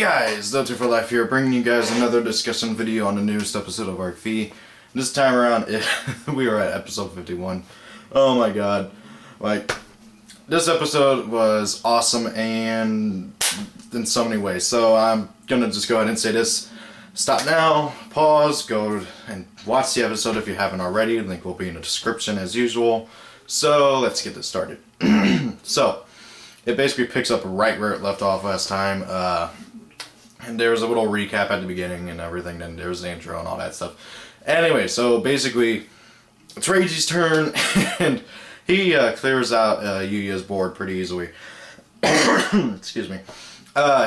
guys, Devpro for Life here, bringing you guys another discussion video on the newest episode of Arc V. This time around, we are at episode 51. Oh my god. Like, this episode was awesome and in so many ways. So I'm gonna just go ahead and say this. Stop now, pause, go and watch the episode if you haven't already. The link will be in the description as usual. So let's get this started. So, it basically picks up right where it left off last time. And there's a little recap at the beginning and everything, then there's the intro and all that stuff. Anyway, so basically, it's Reiji's turn, and he clears out Yugioh's board pretty easily. Excuse me.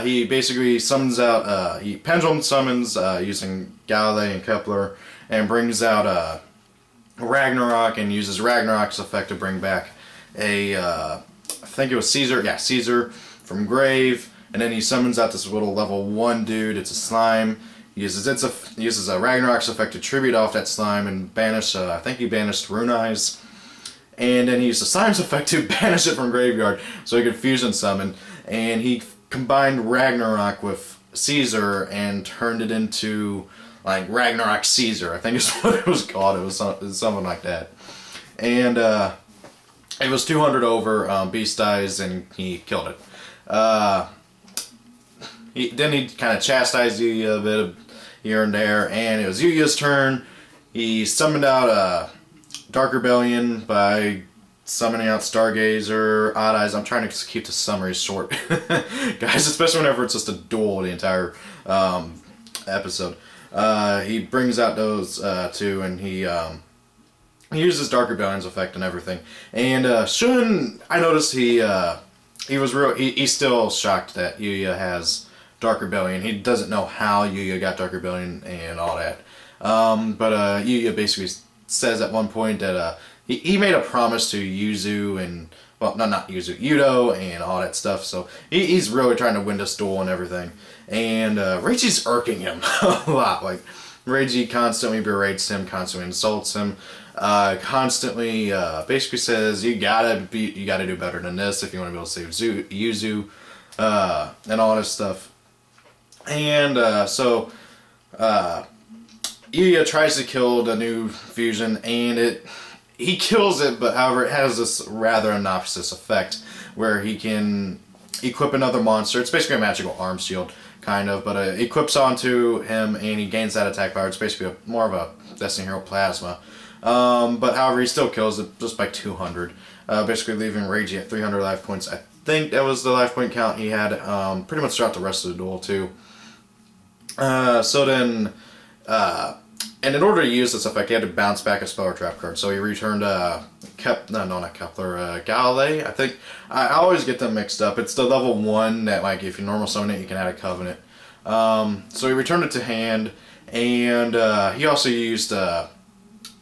He basically summons out, he pendulum summons using Galilei and Kepler, and brings out Ragnarok, and uses Ragnarok's effect to bring back a, I think it was Caesar, yeah, Caesar from grave. And then he summons out this little level 1 dude. It's a slime. He uses a Ragnarok's effect to tribute off that slime and banish. I think he banished Rune Eyes. And then he used the slime's effect to banish it from graveyard, so he could fusion summon. And he combined Ragnarok with Caesar and turned it into like Ragnarok Caesar. I think is what it was called. It was something like that. And it was 200 over Beast Eyes, and he killed it. Then he kind of chastised Yugioh a bit here and there, and it was Yugioh's turn. He summoned out Dark Rebellion by summoning out Stargazer, Odd Eyes. I'm trying to keep the summary short, guys, especially whenever it's just a duel the entire episode. He brings out those two, and he uses Dark Rebellion's effect and everything. And Shun, I noticed he's still shocked that Yugioh has Dark Rebellion. He doesn't know how Yugioh got Dark Rebellion and all that. But Yugioh basically says at one point that he made a promise to Yuzu and, well, not Yuzu, Yugioh and all that stuff. So he's really trying to win this duel and everything. And Reiji's irking him a lot. Like, Reiji constantly berates him, constantly insults him, constantly basically says you gotta do better than this if you want to be able to save Yuzu, and all this stuff. And so Yugioh tries to kill the new fusion, and he kills it, but however it has this rather obnoxious effect where he can equip another monster. It's basically a magical arm shield, kind of, but it equips onto him and he gains that attack power. It's basically more of a Destiny Hero Plasma. But however, he still kills it just by 200, basically leaving Reiji at 300 life points. I think that was the life point count he had pretty much throughout the rest of the duel too. So then, and in order to use this effect, he had to bounce back a spell or trap card. So he returned Galilei. I think I always get them mixed up. It's the level 1 that, like, if you normal summon it, you can add a Covenant. So he returned it to hand, and he also used I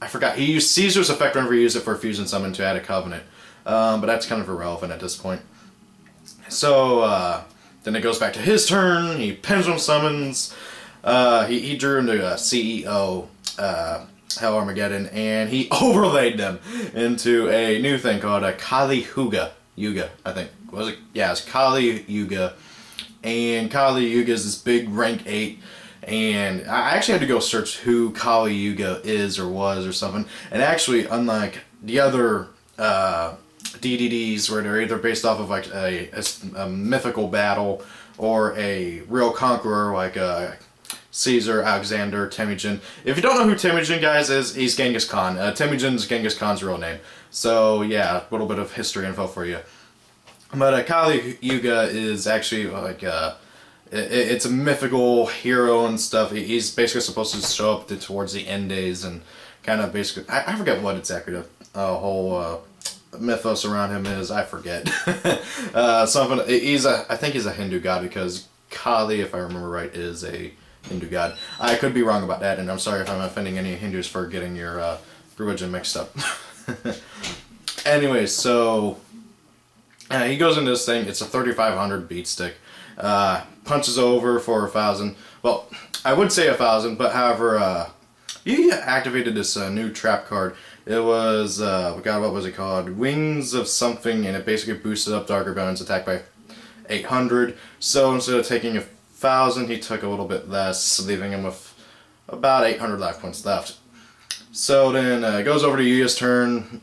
forgot, he used Caesar's effect whenever he used it for a fusion summon to add a Covenant. But that's kind of irrelevant at this point. So then it goes back to his turn. He pendulum summons. He drew into CEO Hell Armageddon, and he overlaid them into a new thing called a Kali Yuga, I think. Was it? Yeah, it's Kali Yuga. And Kali Yuga is this big rank 8. And I actually had to go search who Kali Yuga is or was or something. And actually, unlike the other DDDs where they're either based off of like a mythical battle or a real conqueror like Caesar, Alexander, Temujin. If you don't know who Temujin, guys, is, he's Genghis Khan. Temujin's Genghis Khan's real name. So yeah, a little bit of history info for you. But Kali Yuga is actually like it's a mythical hero and stuff. He's basically supposed to show up towards the end days and kind of basically, I forget what exactly the whole mythos around him is. I forget. Something. I think he's a Hindu god, because Kali, if I remember right, is a Hindu god. I could be wrong about that, and I'm sorry if I'm offending any Hindus for getting your religion mixed up. Anyway, so he goes into this thing. It's a 3500 beat stick. Punches over for 1,000. Well, I would say 1,000, but however, you activated this new trap card. It was, God, what was it called? Wings of something, and it basically boosted up Dark Rebellion's attack by 800. So instead of taking a 1,000. He took a little bit less, leaving him with about 800 life points left. So then it goes over to Yugioh's turn.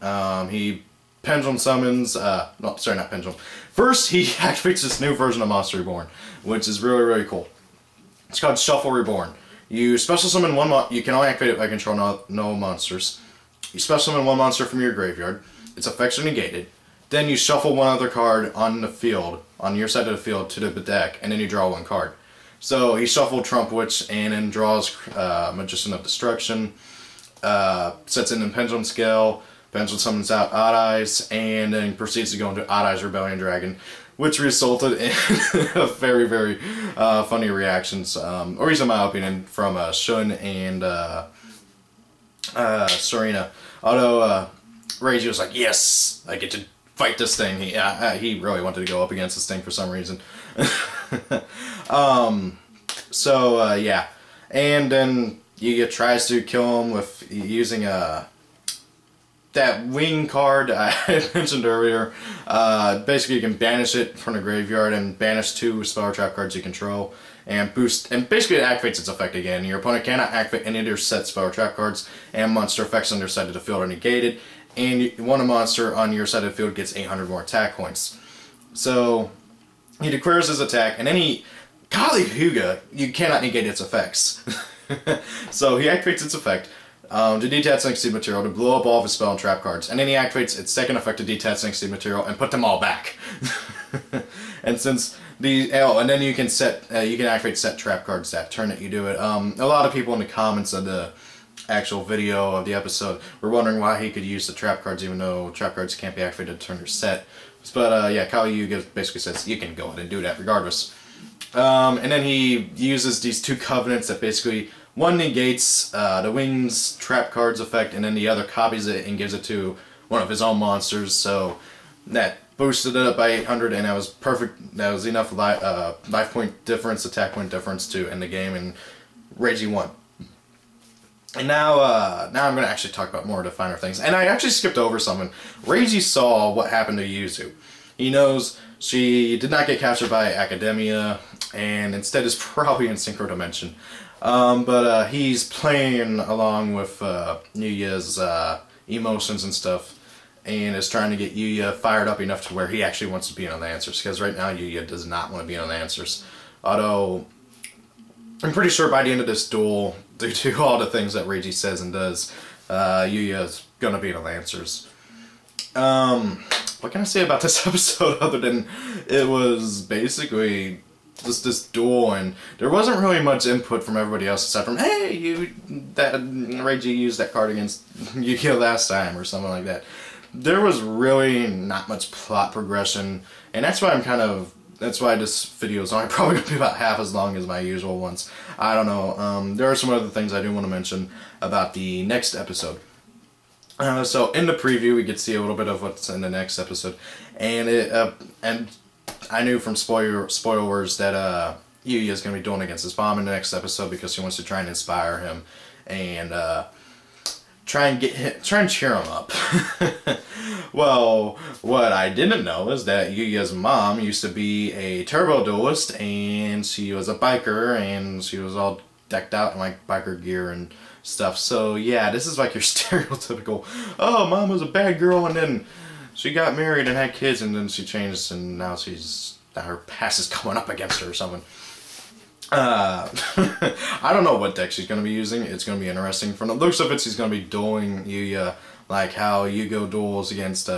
He Pendulum summons, no, sorry, not Pendulum. First, he activates this new version of Monster Reborn, which is really, really cool. It's called Shuffle Reborn. You special summon one you can only activate it by control no monsters. You special summon one monster from your graveyard. Its effects are negated. Then you shuffle one other card on the field, on your side of the field, to the deck, and then you draw one card. So he shuffled Trump Witch and then draws Magician of Destruction, sets in the Pendulum Scale, Pendulum summons out Odd Eyes, and then proceeds to go into Odd Eyes Rebellion Dragon, which resulted in very, very funny reactions, or at least in my opinion, from Shun and Serena. Although Reiji was like, yes, I get to fight this thing. He really wanted to go up against this thing for some reason. Yeah. And then Yugioh tries to kill him with using that wing card I mentioned earlier. Basically, you can banish it from the graveyard and banish 2 spell trap cards you control, and boost. And basically, it activates its effect again. Your opponent cannot activate any of your set spell trap cards, and monster effects on their side of the field are negated. And one monster on your side of the field gets 800 more attack points. So he declares his attack, and then golly Huga, you cannot negate its effects. So he activates its effect. To detach Sync Seed material to blow up all of his spell and trap cards, and then he activates its second effect to detach Sync Seed material and put them all back. And since and then you can activate set trap cards that turn that you do it. A lot of people in the comments of the actual video of the episode were wondering why he could use the trap cards, even though trap cards can't be activated to turn your set. But yeah, Kali Yuga basically says you can go ahead and do that regardless. And then he uses these 2 covenants that basically, one negates the Wings trap cards effect, and then the other copies it and gives it to one of his own monsters. So that boosted it up by 800, and that was perfect. That was enough life point difference, attack point difference to end the game, and Reiji won. And now I'm going to actually talk about more of the finer things. And I actually skipped over something. Reiji saw what happened to Yuzu. He knows she did not get captured by Academia, and instead is probably in Synchro Dimension. But he's playing along with Yugioh's emotions and stuff, and is trying to get Yugioh fired up enough to where he actually wants to be in on the answers, because right now Yugioh does not want to be in on the answers. Although, I'm pretty sure by the end of this duel, due to all the things that Reiji says and does, Yugioh's going to be in on the answers. What can I say about this episode other than it was basically just this duel, and there wasn't really much input from everybody else aside from, hey, Reiji used that card against Yugioh last time or something like that. There was really not much plot progression, and that's why that's why this video is only probably going to be about half as long as my usual ones. I don't know. There are some other things I do want to mention about the next episode. So in the preview, we get to see a little bit of what's in the next episode, and and I knew from spoilers that Yugioh is going to be dueling against his mom in the next episode because she wants to try and inspire him and try and cheer him up. Well, what I didn't know is that Yugioh's mom used to be a turbo duelist, and she was a biker, and she was all decked out in like biker gear and stuff. So yeah, this is like your stereotypical, oh, mom was a bad girl and then she got married and had kids and then she changed and now her past is coming up against her or something. I don't know what deck she's going to be using. It's going to be interesting. From the looks of it, she's going to be dueling Yugioh like how Yugioh duels against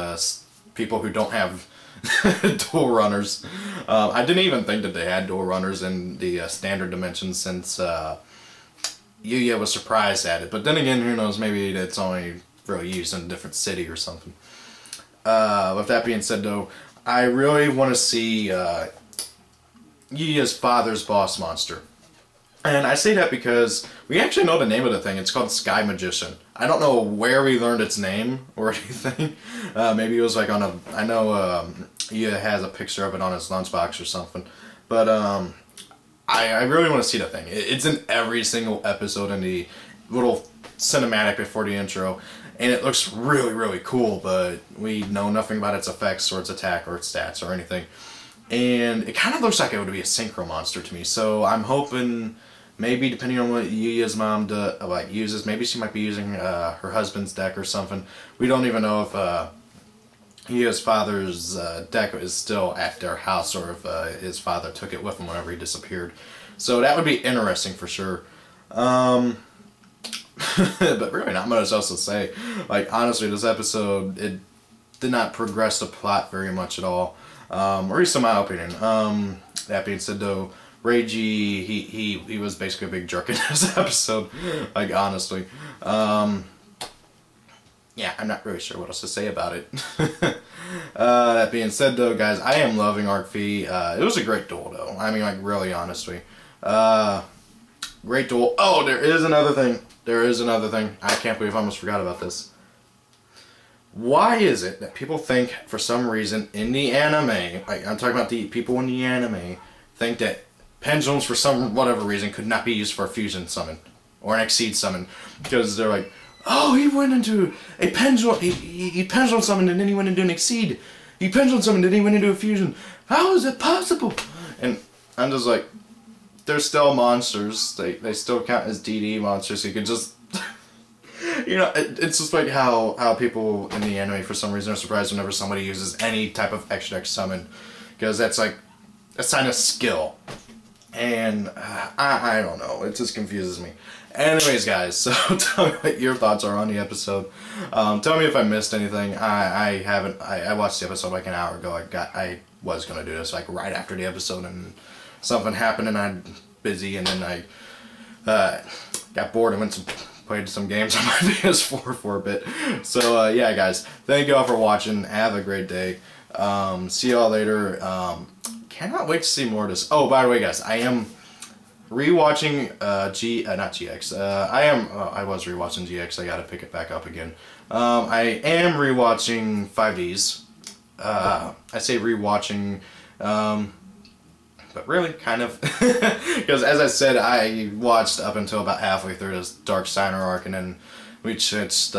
people who don't have dual runners. I didn't even think that they had dual runners in the standard dimension since Yugioh was surprised at it. But then again, who knows, maybe it's only really used in a different city or something. With that being said though, I really want to see Yugioh's father's boss monster. And I say that because we actually know the name of the thing. It's called Sky Magician. I don't know where we learned its name or anything. Maybe it was like on I know Yugioh has a picture of it on his lunchbox or something. But I really want to see that thing. It's in every single episode in the little cinematic before the intro. And it looks really, really cool, but we know nothing about its effects or its attack or its stats or anything. and it kind of looks like it would be a synchro monster to me. So I'm hoping, maybe depending on what Yugioh's mom uses, maybe she might be using her husband's deck or something. We don't even know if Yugioh's father's deck is still at their house, or if his father took it with him whenever he disappeared. So that would be interesting for sure. But really not much else to say. Like, honestly, this episode, it did not progress the plot very much at all. Or at least in my opinion. That being said though, Reiji, he was basically a big jerk in this episode. Like, honestly. Yeah, I'm not really sure what else to say about it. That being said though, guys, I am loving Arc V. It was a great duel though. I mean, like, really honestly. Great duel. Oh, there is another thing. There is another thing. I can't believe I almost forgot about this. Why is it that people think, for some reason, in the anime, like, I'm talking about the people in the anime, think that pendulums, for some whatever reason, could not be used for a fusion summon or an exceed summon, because they're like, oh, he went into a pendulum, he pendulum summoned and then he went into an exceed. He pendulum summoned and then he went into a fusion. How is it possible? And I'm just like, they're still monsters. They still count as DD monsters. You could just, you know, it's just like how people in the anime for some reason are surprised whenever somebody uses any type of extra deck summon, because that's like a sign of skill. And I don't know. It just confuses me. Anyways, guys, so tell me what your thoughts are on the episode. Tell me if I missed anything. I haven't. I watched the episode like an hour ago. I was gonna do this like right after the episode, and something happened, and I'm busy, and then I got bored and went to played some games on my PS4 for a bit. So yeah, guys, thank you all for watching. Have a great day. See y'all later. Cannot wait to see more of this. Oh, by the way, guys, I am rewatching not GX. I was rewatching GX. I gotta pick it back up again. I am rewatching 5Ds. I say rewatching, but really kind of, because as I said, I watched up until about halfway through this Dark Steiner arc, and then we switched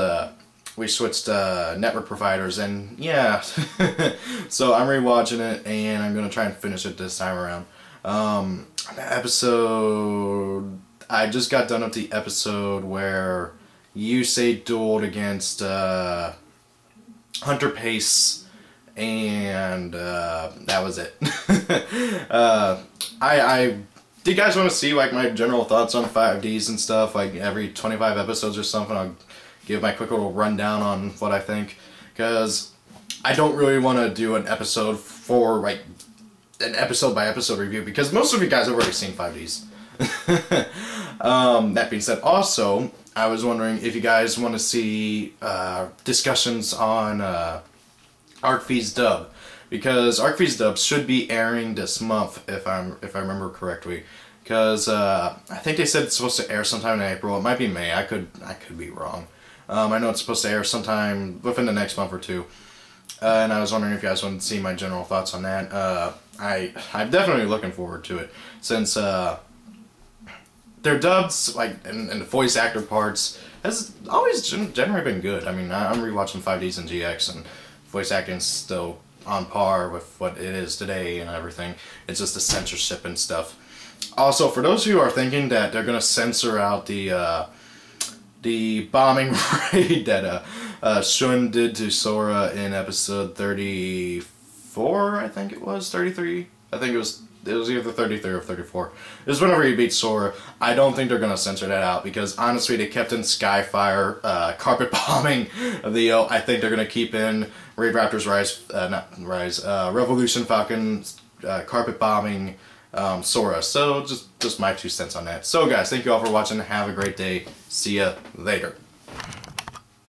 network providers, and yeah. So I'm rewatching it, and I'm gonna try and finish it this time around. The episode, I just got done with the episode where Yusei dueled against Hunter Pace, and that was it. Do you guys want to see like my general thoughts on 5Ds and stuff? Like every 25 episodes or something, I'll give my quick little rundown on what I think, because I don't really want to do an episode for like an episode by episode review, because most of you guys have already seen 5Ds. That being said, also I was wondering if you guys want to see discussions on Arc V's dub, because Arc V's dub should be airing this month if I remember correctly, because I think they said it's supposed to air sometime in April. It might be May. I could be wrong. I know it's supposed to air sometime within the next month or two, and I was wondering if you guys wanted to see my general thoughts on that. I'm definitely looking forward to it, since their dubs, like, and the voice actor parts, has always generally been good. I mean, I'm rewatching 5Ds and GX, and voice acting's still on par with what it is today and everything. It's just the censorship and stuff. Also, for those who are thinking that they're gonna censor out the bombing raid that Shun did to Sora in episode 34, I think it was, 33? I think it was either 33 or 34. It was whenever he beat Sora. I don't think they're gonna censor that out, because honestly, they kept in Skyfire, carpet bombing Leo. I think they're gonna keep in Raid Raptor's Revolution Falcon, carpet bombing Sora. So just my 2 cents on that. So guys, thank you all for watching. Have a great day. See ya later.